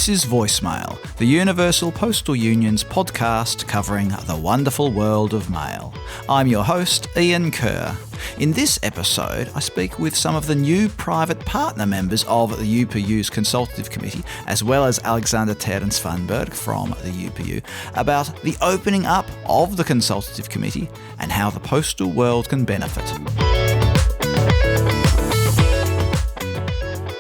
This is Voicemail, the Universal Postal Union's podcast covering the wonderful world of mail. I'm your host, Ian Kerr. In this episode, I speak with some of the new private partner members of the UPU's Consultative Committee, as well as Alexander Thern-Svanberg from the UPU, about the opening up of the Consultative Committee and how the postal world can benefit.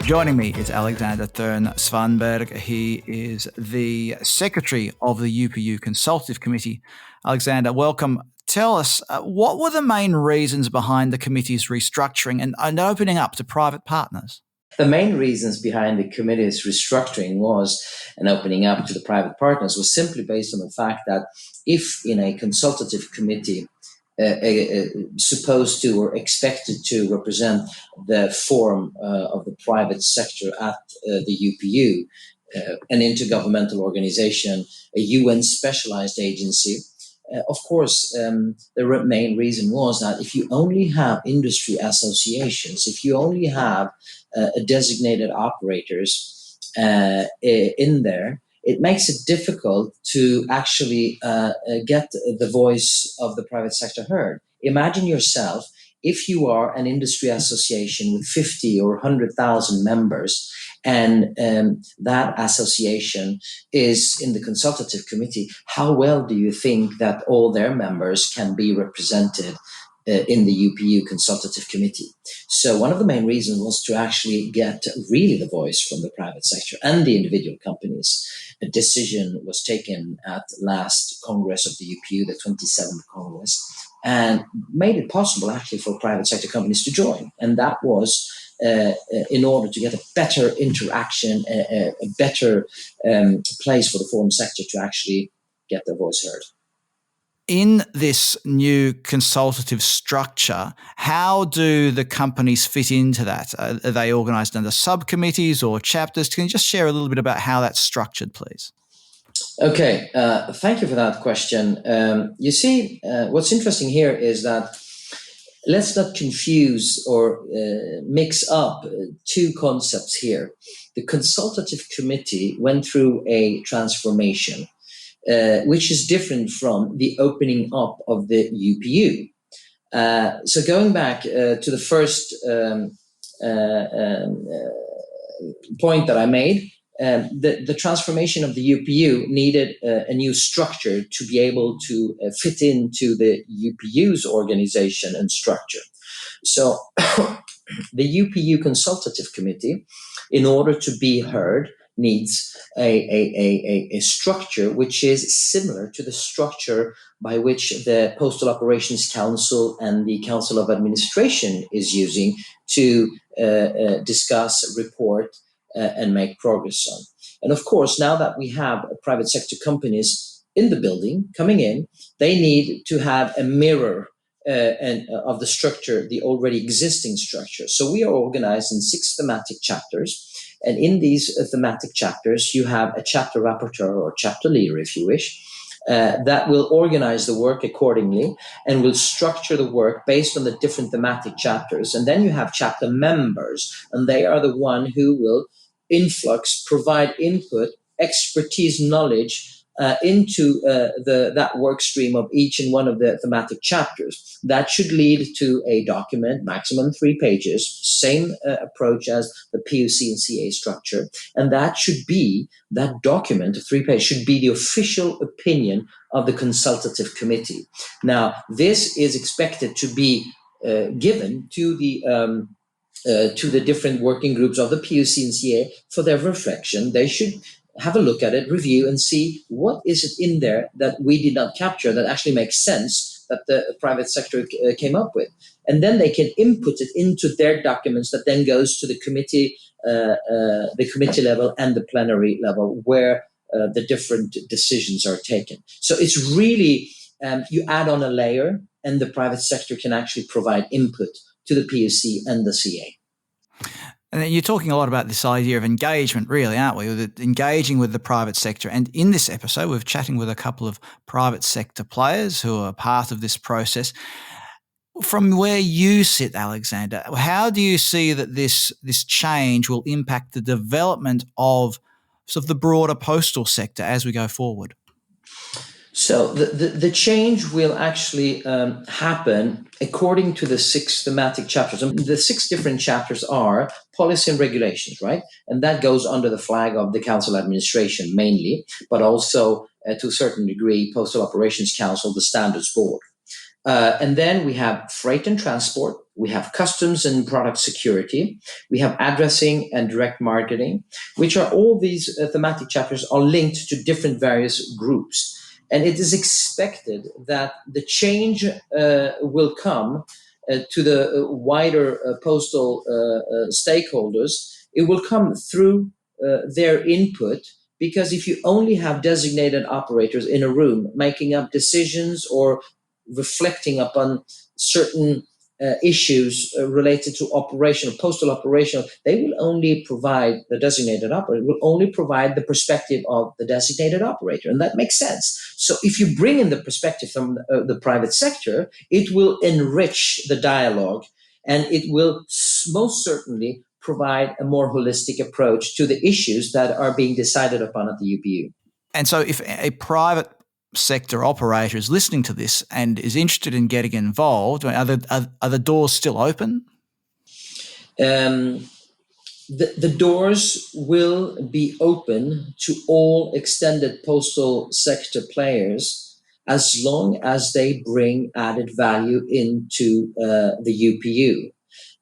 Joining me is Alexander Thern-Svanberg. He is the Secretary of the UPU Consultative Committee. Alexander, welcome. Tell us, what were the main reasons behind the committee's restructuring and opening up to private partners? The main reasons behind the committee's restructuring and opening up to the private partners was simply based on the fact that if in a consultative committee supposed to or expected to represent the form of the private sector at the UPU, an intergovernmental organization, a UN specialized agency. Of course, the main reason was that if you only have industry associations, if you only have designated operators in there, it makes it difficult to actually get the voice of the private sector heard. Imagine yourself, if you are an industry association with 50 or 100,000 members, and that association is in the consultative committee, how well do you think that all their members can be represented in the UPU Consultative Committee? So one of the main reasons was to actually get really the voice from the private sector and the individual companies. A decision was taken at last Congress of the UPU, the 27th Congress, and made it possible actually for private sector companies to join. And that was in order to get a better interaction, a better place for the foreign sector to actually get their voice heard. In this new consultative structure, how do the companies fit into that? Are they organised under subcommittees or chapters? Can you just share a little bit about how that's structured, please? Okay, thank you for that question. You see, what's interesting here is that let's not confuse or mix up two concepts here. The consultative committee went through a transformation, which is different from the opening up of the UPU. So going back to the first point that I made, the transformation of the UPU needed a new structure to be able to fit into the UPU's organization and structure. So the UPU Consultative Committee, in order to be heard, needs a structure which is similar to the structure by which the Postal Operations Council and the Council of Administration is using to discuss, report, and make progress on. And of course, now that we have private sector companies in the building coming in, they need to have a mirror of the structure, the already existing structure. So we are organized in 6 thematic chapters. And in these thematic chapters, you have a chapter rapporteur or chapter leader, if you wish, that will organize the work accordingly and will structure the work based on the different thematic chapters. And then you have chapter members, and they are the one who will provide input, expertise, knowledge into that work stream of each and one of the thematic chapters. That should lead to a document, maximum 3 pages, same approach as the PUC and CA structure. And that document of 3 pages should be the official opinion of the consultative committee. Now, this is expected to be given to the different working groups of the PUC and CA for their reflection. They should have a look at it, review, and see what is it in there that we did not capture that actually makes sense that the private sector came up with. And then they can input it into their documents that then goes to the committee level and the plenary level where the different decisions are taken. So it's really, you add on a layer and the private sector can actually provide input to the PUC and the CA. And you're talking a lot about this idea of engagement, really, aren't we? Engaging with the private sector. And in this episode, we're chatting with a couple of private sector players who are part of this process. From where you sit, Alexander, how do you see that this change will impact the development of sort of the broader postal sector as we go forward? So the change will actually happen according to the 6 thematic chapters. And the 6 different chapters are policy and regulations, right? And that goes under the flag of the Council Administration mainly, but also to a certain degree, Postal Operations Council, the Standards Board. And then we have freight and transport, we have customs and product security, we have addressing and direct marketing, which are all these thematic chapters are linked to different various groups. And it is expected that the change will come to the wider postal stakeholders. It will come through their input, because if you only have designated operators in a room making up decisions or reflecting upon certain issues related to postal operational, they will only provide, the designated operator will only provide the perspective of the designated operator. And that makes sense. So if you bring in the perspective from the private sector, it will enrich the dialogue, and it will most certainly provide a more holistic approach to the issues that are being decided upon at the UPU. And so if a private sector operator is listening to this and is interested in getting involved, are the doors still open? The doors will be open to all extended postal sector players as long as they bring added value into the UPU.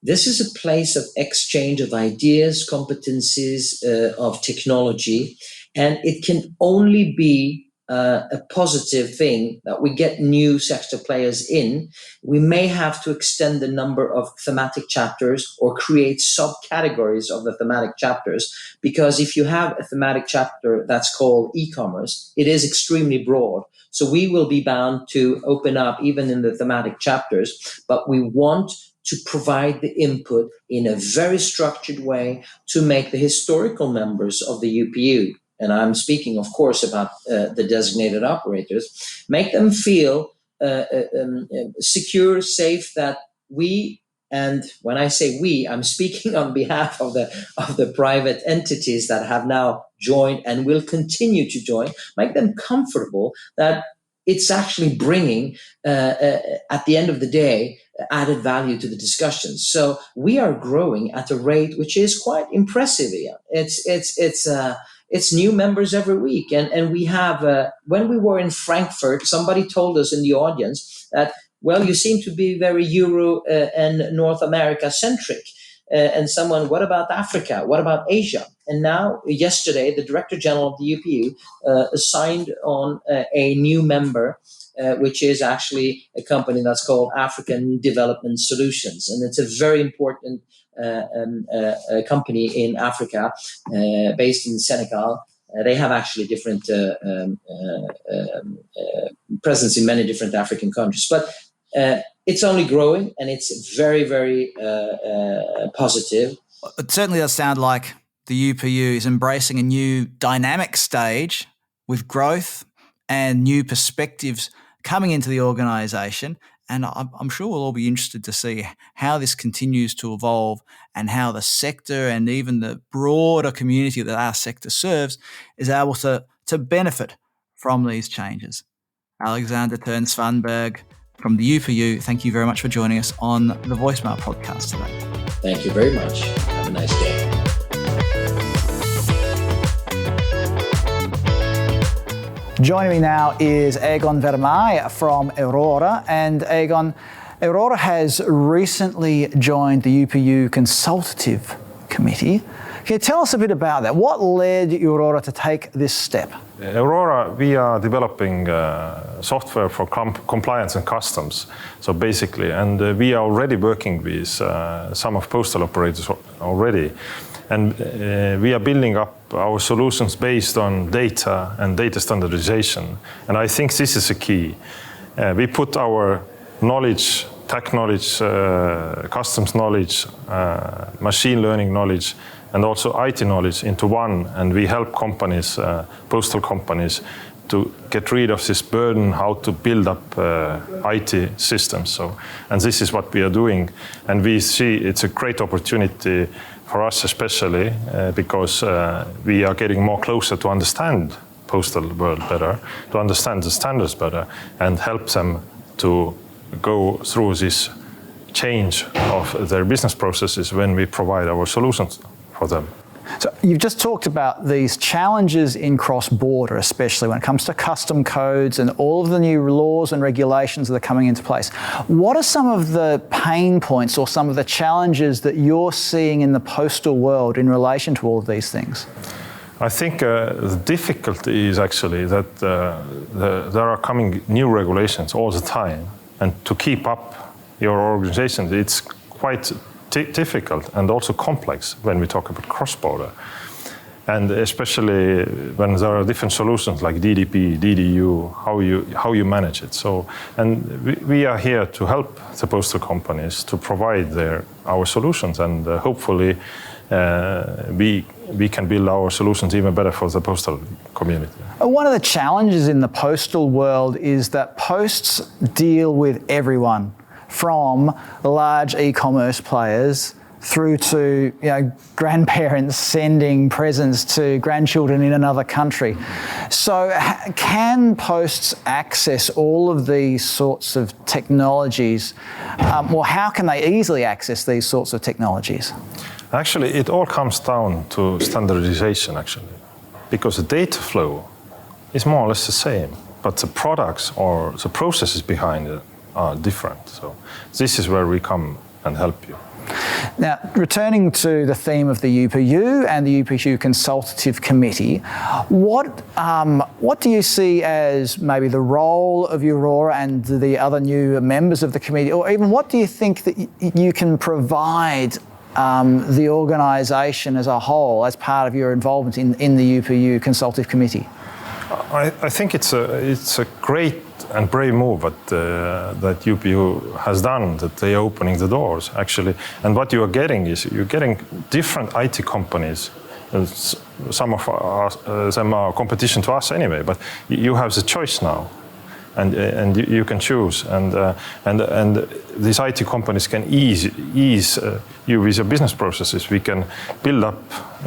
This is a place of exchange of ideas, competencies, of technology, and it can only be a positive thing that we get new sector players in. We may have to extend the number of thematic chapters or create subcategories of the thematic chapters, because if you have a thematic chapter that's called e-commerce, it is extremely broad. So we will be bound to open up even in the thematic chapters, but we want to provide the input in a very structured way to make the historical members of the UPU, and I'm speaking, of course, about the designated operators, make them feel secure, safe, that we, and when I say we, I'm speaking on behalf of the private entities that have now joined and will continue to join, make them comfortable that it's actually bringing, at the end of the day, added value to the discussions. So we are growing at a rate which is quite impressive. It's new members every week. And we have, when we were in Frankfurt, somebody told us in the audience that, well, you seem to be very Euro and North America centric. And someone, what about Africa? What about Asia? And now, yesterday, the Director General of the UPU signed on a new member, which is actually a company that's called African Development Solutions. And it's a very important company in Africa, based in Senegal. They have actually different presence in many different African countries. But it's only growing, and it's very, very positive. It certainly does sound like the UPU is embracing a new dynamic stage with growth and new perspectives coming into the organisation. And I'm sure we'll all be interested to see how this continues to evolve and how the sector and even the broader community that our sector serves is able to benefit from these changes. Alexander Thern-Svanberg from the UPU, thank you very much for joining us on the Voicemail podcast today. Thank you very much. Have a nice day. Joining me now is Egon Veermae from Eurora. And Egon, Eurora has recently joined the UPU Consultative Committee. Can you tell us a bit about that? What led Eurora to take this step? Eurora, we are developing software for compliance and customs. So basically, and we are already working with some of postal operators already. And we are building up our solutions based on data and data standardization. And I think this is a key. We put our knowledge, tech knowledge, customs knowledge, machine learning knowledge, and also IT knowledge into one. And we help companies, postal companies, to get rid of this burden, how to build up IT systems. And this is what we are doing. And we see it's a great opportunity for us especially, because we are getting more closer to understand postal world better, to understand the standards better, and help them to go through this change of their business processes when we provide our solutions for them. So you've just talked about these challenges in cross-border, especially when it comes to custom codes and all of the new laws and regulations that are coming into place. What are some of the pain points or some of the challenges that you're seeing in the postal world in relation to all of these things? I think the difficulty is actually that there are coming new regulations all the time, and to keep up your organization, it's quite difficult and also complex when we talk about cross-border. And especially when there are different solutions like DDP, DDU, how you manage it. So, and we are here to help the postal companies to provide our solutions, and hopefully we can build our solutions even better for the postal community. One of the challenges in the postal world is that posts deal with everyone, from large e-commerce players through to grandparents sending presents to grandchildren in another country. So can posts access all of these sorts of technologies? Or how can they easily access these sorts of technologies? Actually, it all comes down to standardization, actually, because the data flow is more or less the same, but the products or the processes behind it are different. So this is where we come and help you. Now, returning to the theme of the UPU and the UPU Consultative Committee, what do you see as maybe the role of Eurora and the other new members of the committee, or even what do you think that you can provide the organisation as a whole as part of your involvement in the UPU Consultative Committee? I think it's a great and brave move that UPU has done, that they are opening the doors, actually. And what you are getting is you're getting different IT companies. Some of them are competition to us anyway, but you have the choice now. And you can choose, and these IT companies can ease you with your business processes. We can build up,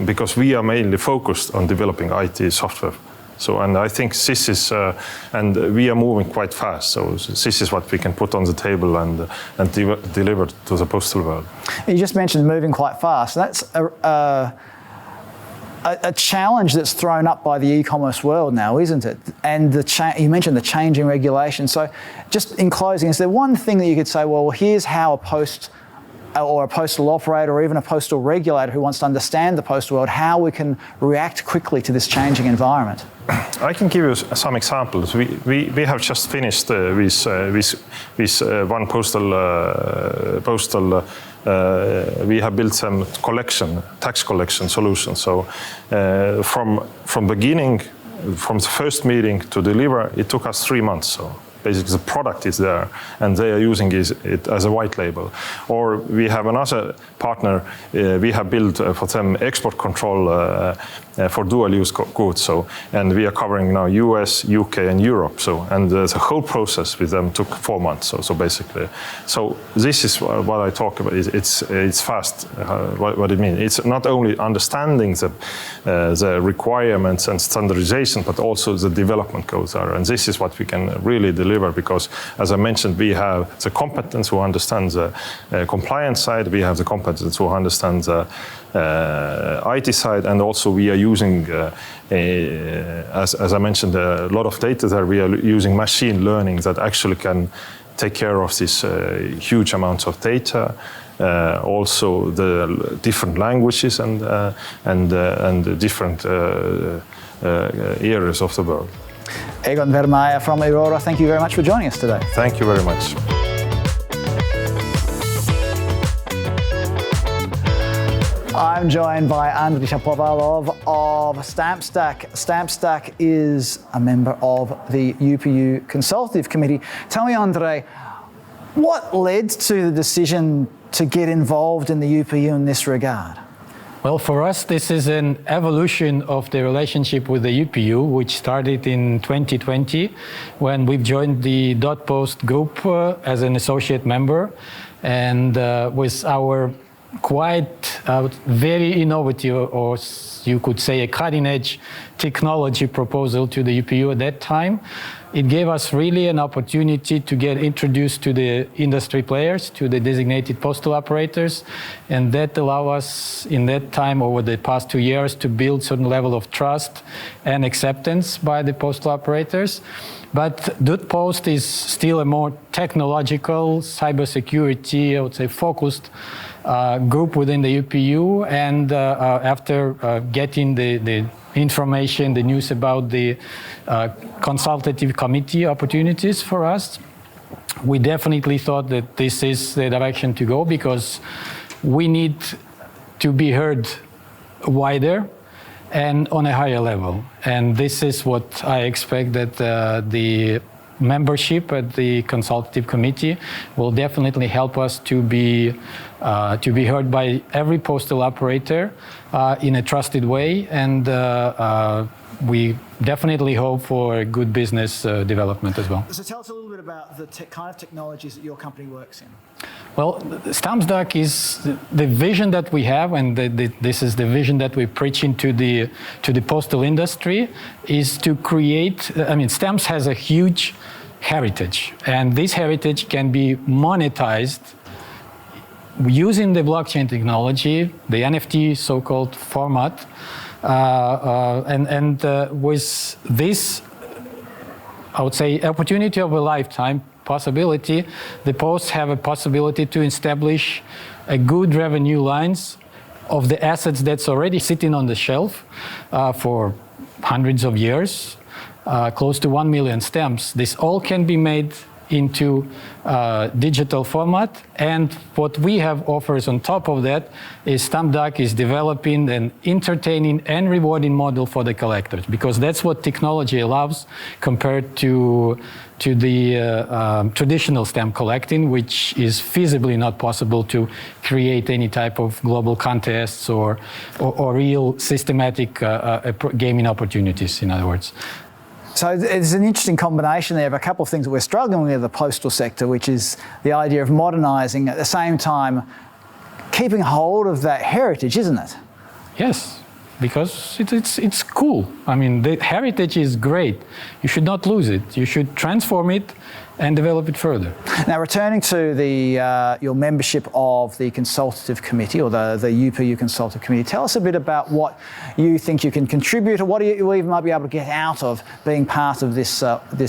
because we are mainly focused on developing IT software. So, and I think this is, and we are moving quite fast. So this is what we can put on the table and deliver to the postal world. You just mentioned moving quite fast. That's a challenge that's thrown up by the e-commerce world now, isn't it? And you mentioned the changing regulations. So just in closing, is there one thing that you could say, well, here's how a postal operator or even a postal regulator who wants to understand the postal world, how we can react quickly to this changing environment? I can give you some examples. We have just finished with one postal. We have built some tax collection solutions. So from beginning, from the first meeting to deliver, it took us 3 months. So basically, the product is there, and they are using it as a white label. Or we have another partner. We have built for them export control for dual-use goods. So, and we are covering now US, UK, and Europe. So, and the whole process with them took 4 months. So basically, so this is what I talk about. It's fast. What it means. It's not only understanding the requirements and standardization, but also the development goes there. And this is what we can really deliver, because, as I mentioned, we have the competence who understands the compliance side. We have the competence who understands the IT side, and also we are using, as I mentioned, a lot of data there. We are using machine learning that actually can take care of this huge amounts of data, also the different languages and different areas of the world. Egon Veermae from Eurora, thank you very much for joining us today. Thank you very much. I'm joined by Andrii Shapovalov of Stampsdaq. Stampsdaq is a member of the UPU Consultative Committee. Tell me, Andrii, what led to the decision to get involved in the UPU in this regard? Well, for us, this is an evolution of the relationship with the UPU, which started in 2020 when we joined the .post group as an associate member. And with our quite very innovative, or you could say a cutting-edge technology proposal to the UPU at that time. It gave us really an opportunity to get introduced to the industry players, to the designated postal operators, and that allowed us in that time over the past 2 years to build certain level of trust and acceptance by the postal operators. But .Post is still a more technological, cybersecurity, I would say, focused group within the UPU, and after getting the information, the news about the consultative committee opportunities for us, we definitely thought that this is the direction to go, because we need to be heard wider and on a higher level. And this is what I expect that the membership at the consultative committee will definitely help us to be heard by every postal operator in a trusted way, and we definitely hope for good business development as well. So tell us a little bit about the kind of technologies that your company works in. Well, Stampsdaq is the vision that we have, and this is the vision that we preach into the postal industry, is to create, stamps has a huge heritage, and this heritage can be monetized using the blockchain technology, the NFT so-called format, and with this, I would say, opportunity of a lifetime possibility, the posts have a possibility to establish a good revenue lines of the assets that's already sitting on the shelf for hundreds of years, close to 1 million stamps. This all can be made into digital format, and what we have offers on top of that is Stampsdaq is developing an entertaining and rewarding model for the collectors, because that's what technology allows compared to the traditional stamp collecting, which is feasibly not possible to create any type of global contests or real systematic gaming opportunities, in other words. So it's an interesting combination there of a couple of things that we're struggling with in the postal sector, which is the idea of modernising at the same time keeping hold of that heritage, isn't it? Yes, because it's cool. I mean, the heritage is great. You should not lose it. You should transform it and develop it further. Now, returning to your membership of the Consultative Committee, or the UPU Consultative Committee, tell us a bit about what you think you can contribute, or what you even might be able to get out of being part of this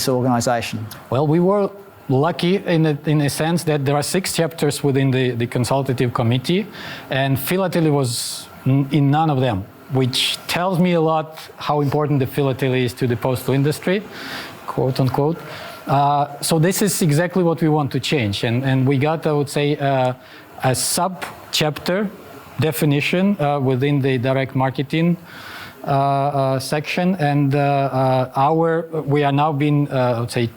organisation. Well, we were lucky in a sense that there are 6 chapters within the Consultative Committee, and philately was in none of them, which tells me a lot how important the philately is to the postal industry, quote unquote. So this is exactly what we want to change, and we got, I would say, a sub-chapter definition within the direct marketing section, and we are now being, I would say,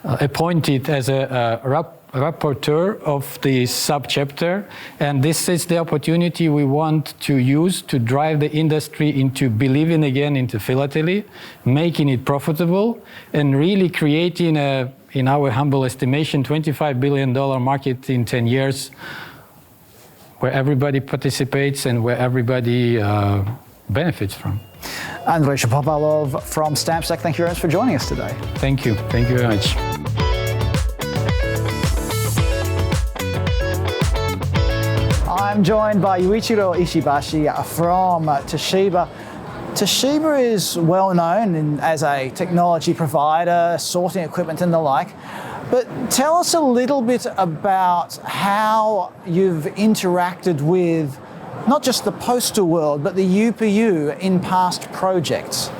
appointed as a rapporteur of the sub-chapter, and this is the opportunity we want to use to drive the industry into believing again into philately, making it profitable, and really creating in our humble estimation, $25 billion market in 10 years, where everybody participates and where everybody benefits from. Andrii Shapovalov from Stampsdaq, thank you very much for joining us today. Thank you very much. I'm joined by Yuichiro Ishibashi from Toshiba. Toshiba is well known as a technology provider, sorting equipment and the like, but tell us a little bit about how you've interacted with not just the postal world, but the UPU in past projects.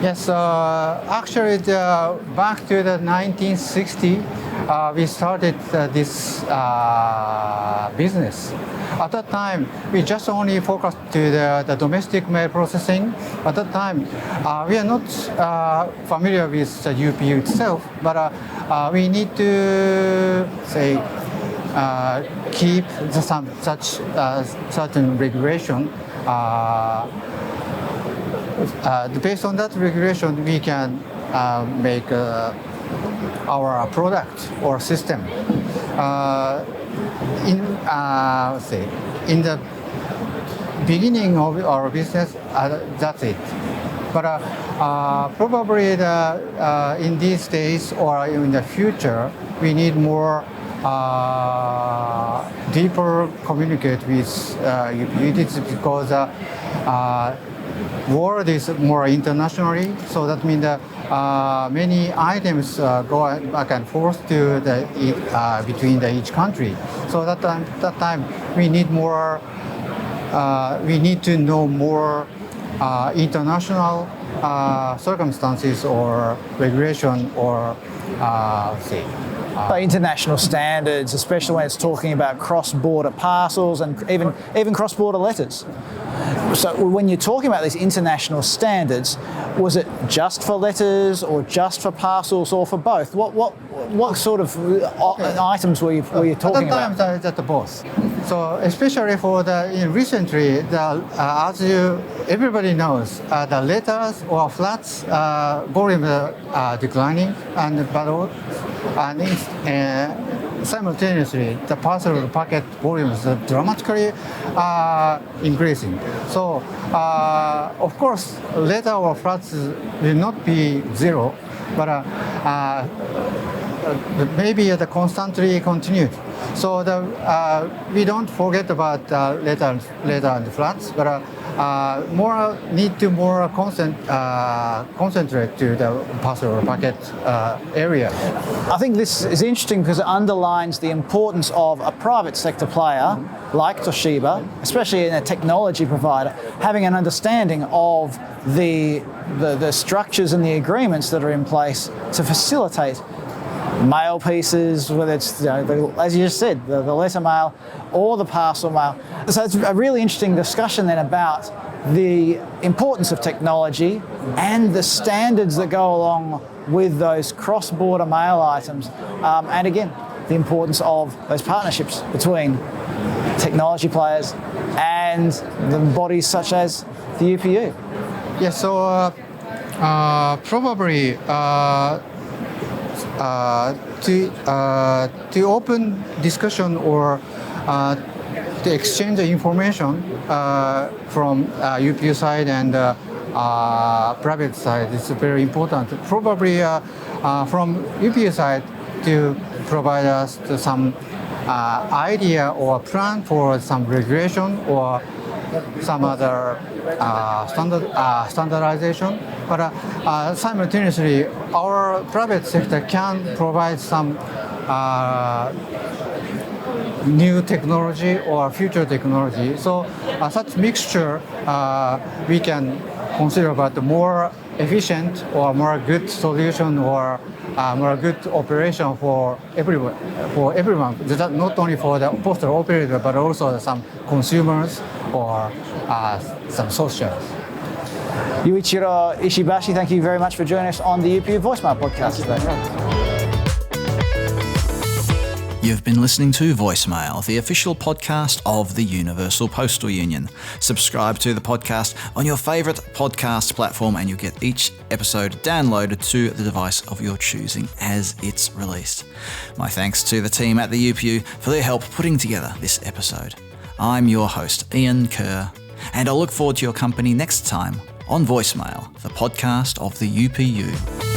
Yes, actually back to the 1960, we started this business. At that time, we just only focused to the domestic mail processing. At that time, we are not familiar with the UPU itself, but we need to say keep such certain regulation. Based on that regulation, we can make our product or system. in the beginning of our business, that's it. But probably in these days or in the future, we need more deeper communicate with UPU. It's because world is more internationally, so that means that many items go back and forth to between each country. So that time we need more. We need to know more international circumstances or regulation or say. International standards, especially when it's talking about cross-border parcels and even cross-border letters. So when you're talking about these international standards, was it just for letters or just for parcels or for both? What sort of items were you talking about? At the time, that's both. So especially for recently, as everybody knows, the letters or flats volume declining, and simultaneously the parcel packet volumes are dramatically increasing. So of course, letter or flats will not be zero, but maybe constantly continued. So we don't forget about letter and flats, but need to more concentrate to the parcel or packet area. I think this is interesting because it underlines the importance of a private sector player like Toshiba, especially in a technology provider, having an understanding of the structures and the agreements that are in place to facilitate mail pieces, whether it's, as you just said, the letter mail or the parcel mail. So it's a really interesting discussion then about the importance of technology and the standards that go along with those cross-border mail items. And again, the importance of those partnerships between technology players and the bodies such as the UPU. Yeah, so probably to open discussion or to exchange the information from UPU side and private side is very important. Probably from UPU side to provide us to some idea or plan for some regulation or some other standardization, but simultaneously our private sector can provide some new technology or future technology. So such mixture we can consider about the more efficient or more good solution or more good operation for everyone. Not only for the postal operator, but also some consumers or some socials. Yuichiro Ishibashi, thank you very much for joining us on the UPU Voicemail podcast today. You've been listening to Voicemail, the official podcast of the Universal Postal Union. Subscribe to the podcast on your favourite podcast platform and you'll get each episode downloaded to the device of your choosing as it's released. My thanks to the team at the UPU for their help putting together this episode. I'm your host, Ian Kerr, and I look forward to your company next time on Voicemail, the podcast of the UPU.